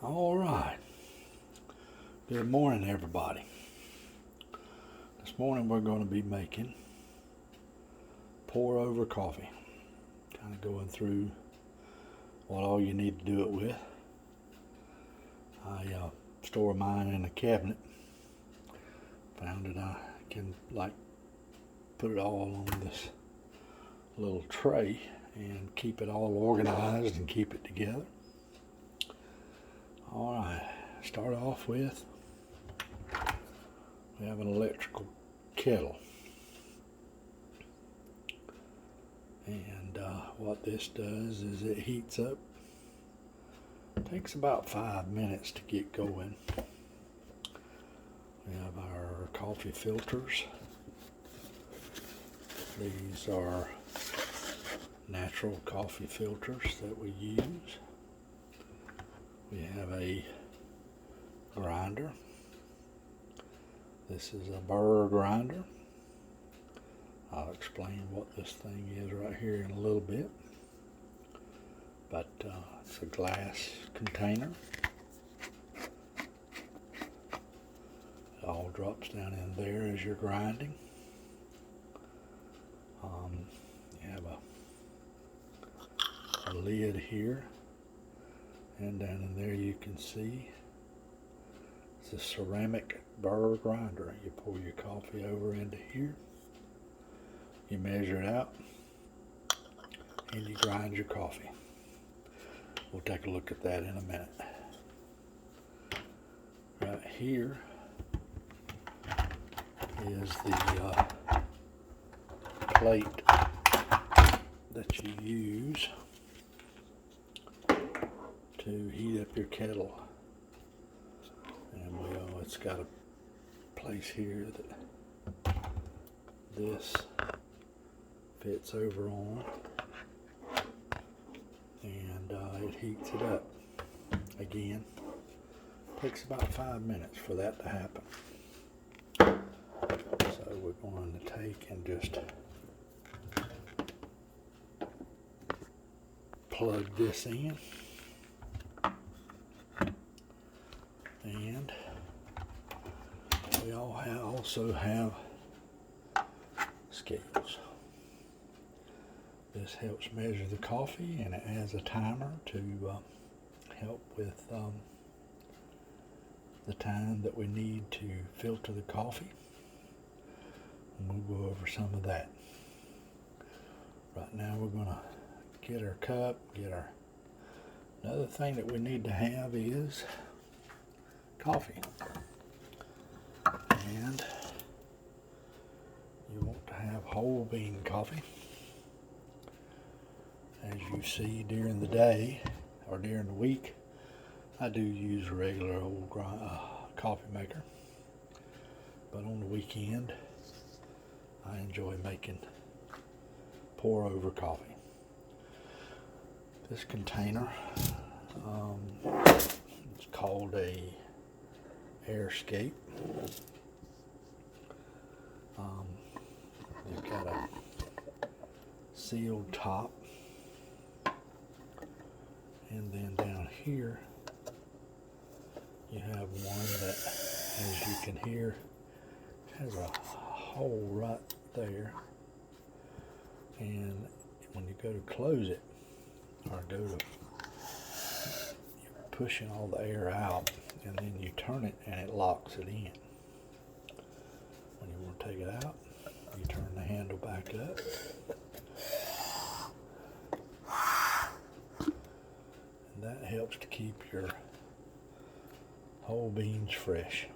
All right. Good morning, everybody. This morning we're going to be making pour over coffee. Kind of going through what all you need to do it with. I store mine in a cabinet. Found that I can put it all on this little tray and keep it all organized and keep it together. All right, start off with, we have an electrical kettle. And what this does is it heats up. It takes about 5 minutes to get going. We have our coffee filters. These are natural coffee filters that we use. We have a grinder. This is a burr grinder. I'll explain what this thing is right here in a little bit. But it's a glass container. It all drops down in there as you're grinding. You have a lid here. And down in there you can see it's a ceramic burr grinder. You pour your coffee over into here, you measure it out, and you grind your coffee. We'll take a look at that in a minute. Right here is the plate that you use to heat up your kettle. And it's got a place here that this fits over on, and it heats it up. Again, takes about 5 minutes for that to happen. So we're going to take and just plug this in. And we also have scales. This helps measure the coffee, and it has a timer to help with the time that we need to filter the coffee. And we'll go over some of that. Right now we're going to get our cup, another thing that we need to have is coffee. And you want to have whole bean coffee. As you see during the day or during the week, I do use a regular old coffee maker. But on the weekend, I enjoy making pour over coffee. This container, it's called a airscape. You've got a sealed top, and then down here you have one that, as you can hear, has a hole right there, and when you go to close it or you're pushing all the air out, and then you turn it and it locks it in. When you want to take it out, you turn the handle back up. And that helps to keep your whole beans fresh.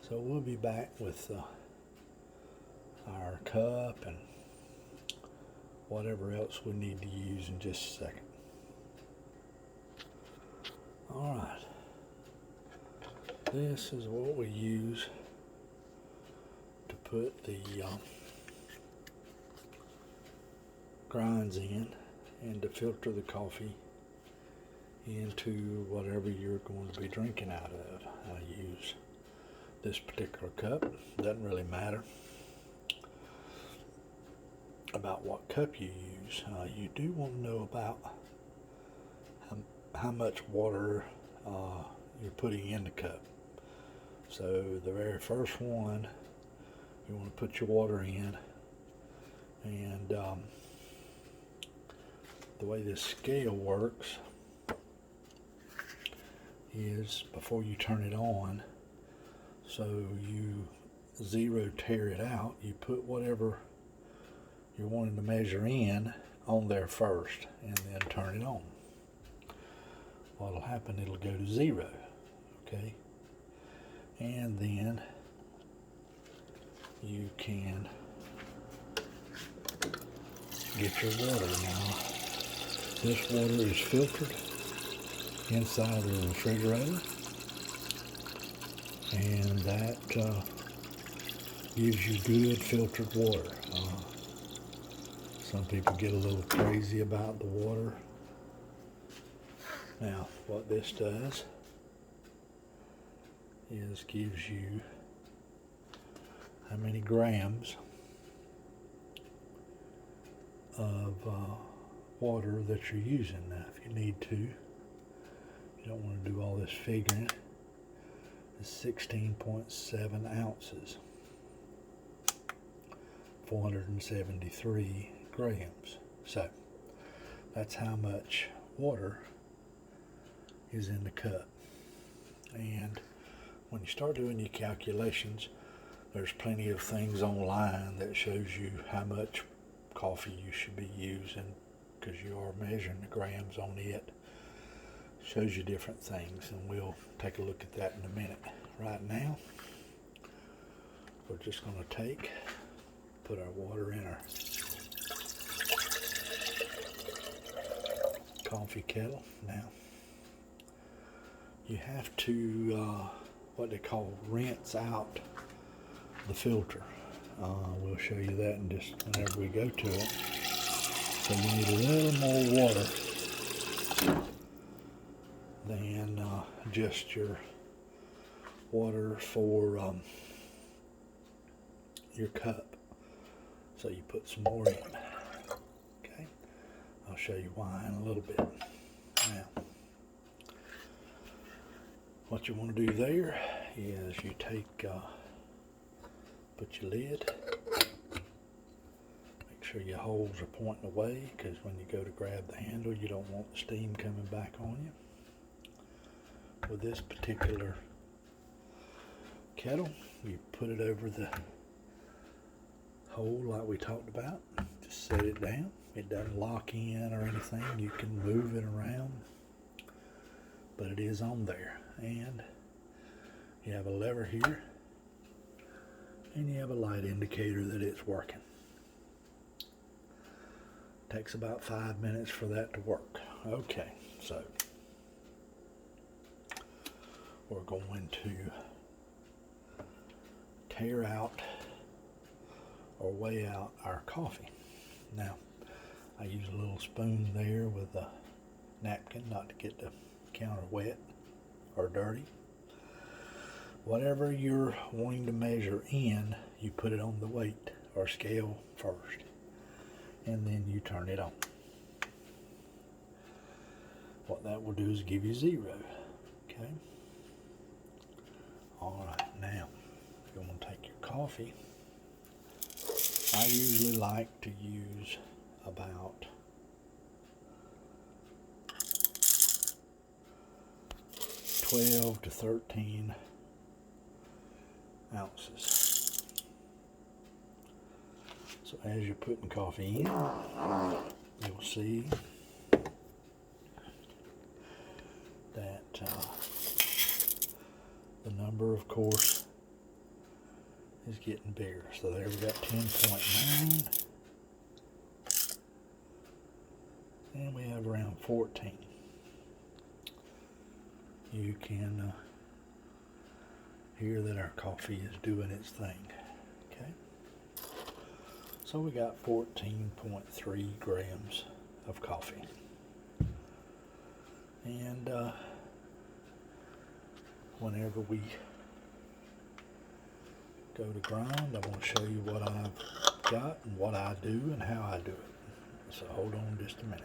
So we'll be back with our cup and whatever else we need to use in just a second. All right. This is what we use to put the grinds in and to filter the coffee into whatever you're going to be drinking out of. I use this particular cup. Doesn't really matter about what cup you use. You do want to know about how much water you're putting in the cup. So the very first one, you want to put your water in, and the way this scale works is before you turn it on, so you zero tear it out, you put whatever you're wanting to measure in on there first and then turn it on. What'll happen, it'll go to 0, okay? And then you can get your water. Now, this water is filtered inside the refrigerator, and that gives you good filtered water. Some people get a little crazy about the water. Now, what this does is gives you how many grams of water that you're using. Now, if you need to, you don't want to do all this figuring. It's 16.7 ounces, 473 grams. So that's how much water is in the cup. And when you start doing your calculations, there's plenty of things online that shows you how much coffee you should be using, because you are measuring the grams on it. Shows you different things, and we'll take a look at that in a minute. Right now, we're just going to put our water in our coffee kettle. Now, you have to what they call rinse out the filter. We'll show you that in just whenever we go to it. So you need a little more water than just your water for your cup. So you put some more in. Okay, I'll show you why in a little bit. Now, what you want to do there is you put your lid, make sure your holes are pointing away, because when you go to grab the handle, you don't want the steam coming back on you. With this particular kettle, you put it over the hole like we talked about. Just set it down. It doesn't lock in or anything. You can move it around, but it is on there. And you have a lever here, and you have a light indicator that it's working. Takes about 5 minutes for that to work. Okay, so we're going to tear out or weigh out our coffee. Now, I use a little spoon there with a napkin not to get the counter wet or dirty. Whatever you're wanting to measure in, you put it on the weight or scale first, and then you turn it on. What that will do is give you 0. Okay. All right. Now, if you want to take your coffee, I usually like to use about 12 to 13 ounces. So as you're putting coffee in, you'll see that the number, of course, is getting bigger. So there we got 10.9, and we have around 14. You can hear that our coffee is doing its thing. Okay, so we got 14.3 grams of coffee, and whenever we go to grind, I want to show you what I've got and what I do and how I do it. So hold on just a minute.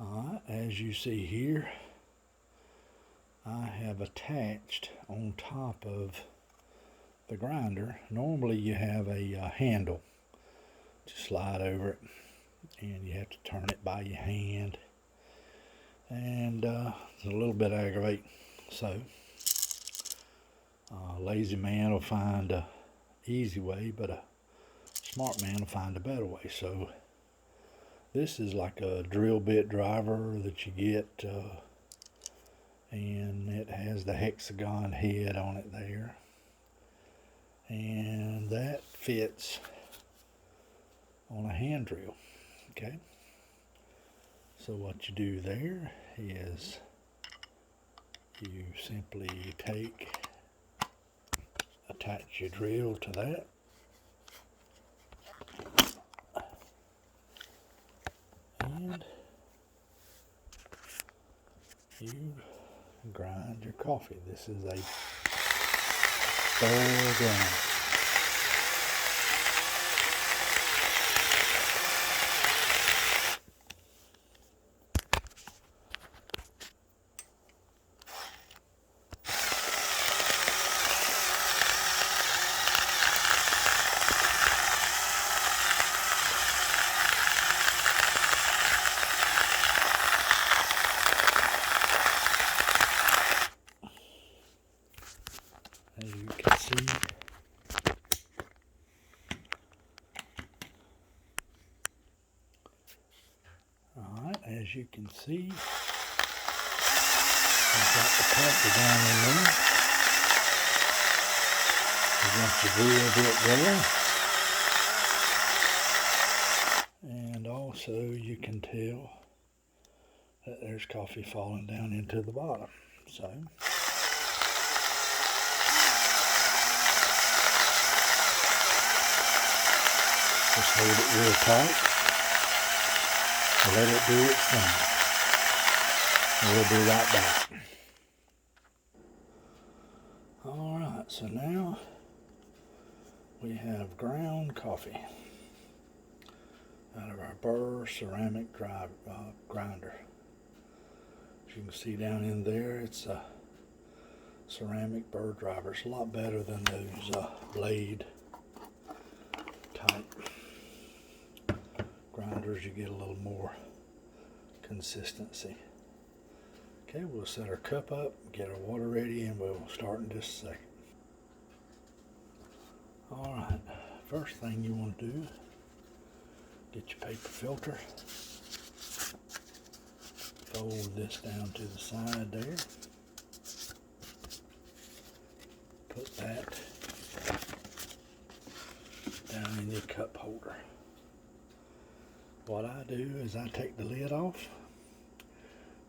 Alright, as you see here, I have attached on top of the grinder. Normally you have a handle to slide over it, and you have to turn it by your hand, and it's a little bit aggravating. So a lazy man will find a easy way, but a smart man will find a better way. So this is like a drill bit driver that you get, and it has the hexagon head on it there, and that fits on a hand drill. Okay, so what you do there is you simply attach your drill to that, and you grind your coffee. This is a thorough grind. As you can see, alright, as you can see, I've got the coffee down in there. You got your drill bit there, and also you can tell that there's coffee falling down into the bottom. So just hold it real tight and let it do its thing. And we'll be right back. Alright, so now we have ground coffee out of our Brew ceramic grinder. As you can see down in there, it's a ceramic Brew driver. It's a lot better than those blade type grinders. You get a little more consistency. Okay, we'll set our cup up, get our water ready, and we'll start in just a second. Alright, first thing you want to do, get your paper filter, fold this down to the side there, put that down in your cup holder. What I do is I take the lid off.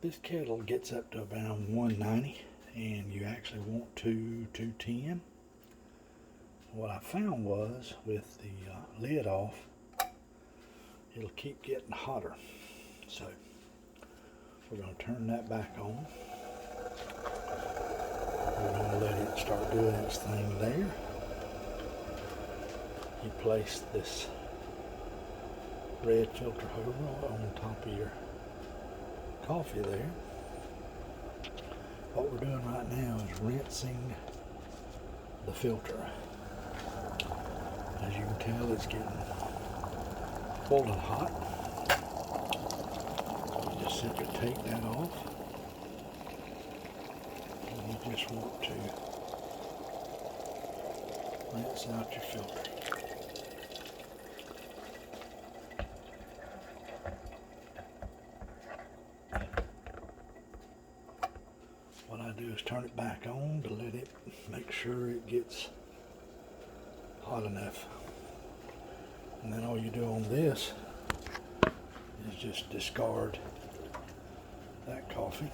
This kettle gets up to about 190, and you actually want 210. What I found was with the lid off, it'll keep getting hotter. So we're going to turn that back on. We're going to let it start doing its thing there. You place this red filter holder on top of your coffee there. What we're doing right now is rinsing the filter. As you can tell, it's getting full and hot. You just simply take that off, and you just want to rinse out your filter. What I do is turn it back on to let it make sure it gets hot enough. And then all you do on this is just discard that coffee.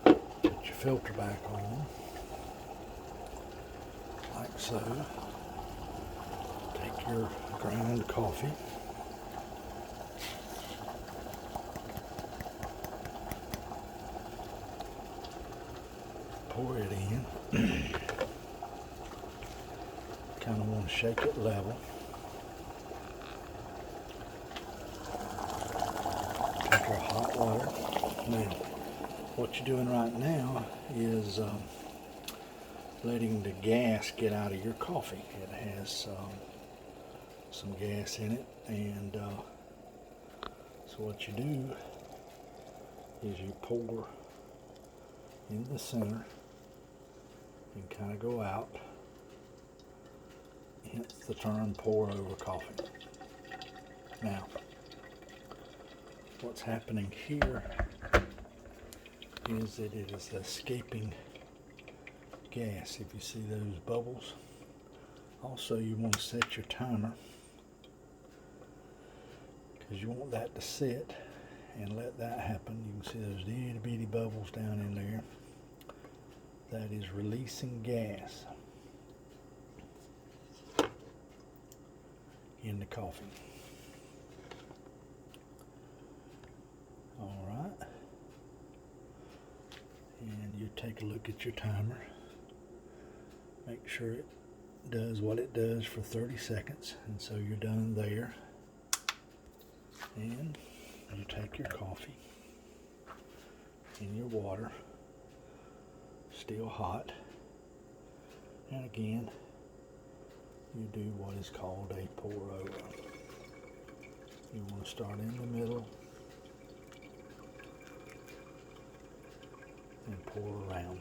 Put your filter back on, like so. Take your ground coffee, pour it in. Kind of want to shake it level. take our hot water. Now, what you're doing right now is letting the gas get out of your coffee. It has some gas in it, and so what you do is you pour in the center and kind of go out, hence the term pour over coffee. Now, what's happening here is that it is escaping gas. If you see those bubbles, also you want to set your timer, because you want that to sit and let that happen. You can see those itty bitty bubbles down in there. That is releasing gas in the coffee. All right, and you take a look at your timer. Make sure it does what it does for 30 seconds, and so you're done there. And you take your coffee and your water, still hot, and again you do what is called a pour over. You want to start in the middle and pour around.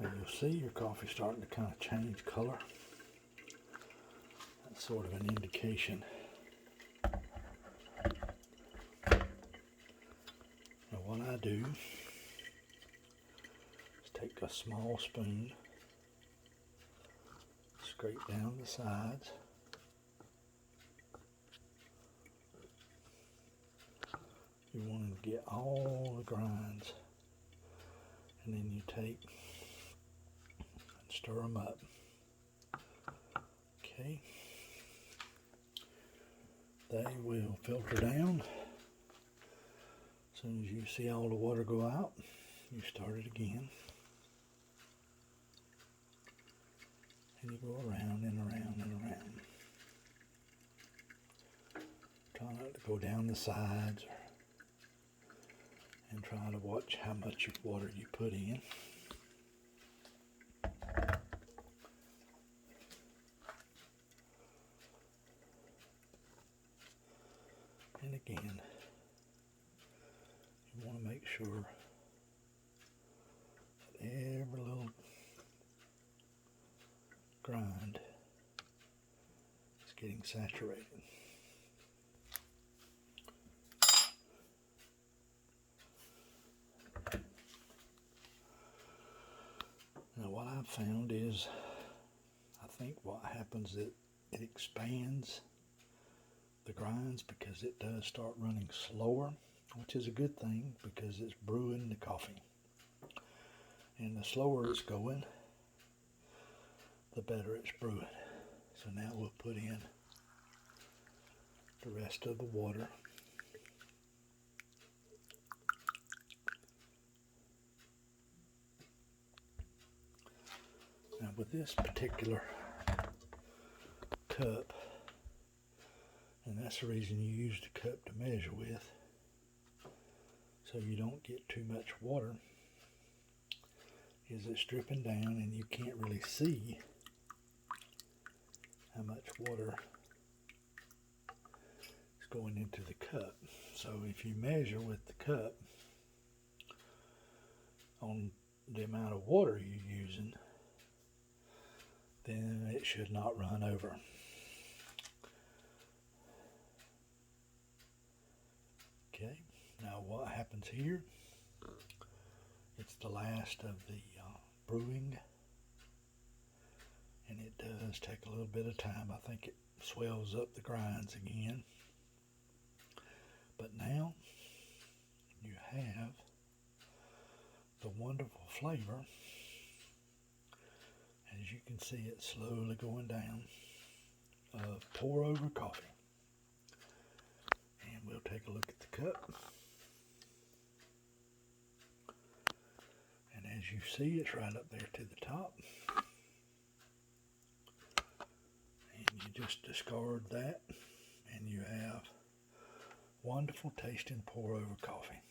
And you'll see your coffee starting to kind of change color. That's sort of an indication. Now what I do is take a small spoon, scrape down the sides, you want to get all the grinds, and then you take and stir them up. Okay, they will filter down. As soon as you see all the water go out, you start it again, and you go around and around and around. Try not to go down the sides, and try to watch how much water you put in. And again, you want to make sure that every little grind is getting saturated. Now what I've found is, I think what happens is it expands the grinds because it does start running slower, which is a good thing because it's brewing the coffee. And the slower it's going, the better it's brewing. So now we'll put in the rest of the water. Now with this particular cup, and that's the reason you use the cup to measure with, so you don't get too much water, is it's dripping down and you can't really see how much water is going into the cup. So if you measure with the cup on the amount of water you're using, then it should not run over. Okay, now what happens here, it's the last of the brewing, and it does take a little bit of time. I think it swells up the grinds again. But now you have the wonderful flavor, as you can see it slowly going down, of pour over coffee. And we'll take a look at the cup. And as you see, it's right up there to the top. And you just discard that and you have wonderful tasting pour over coffee.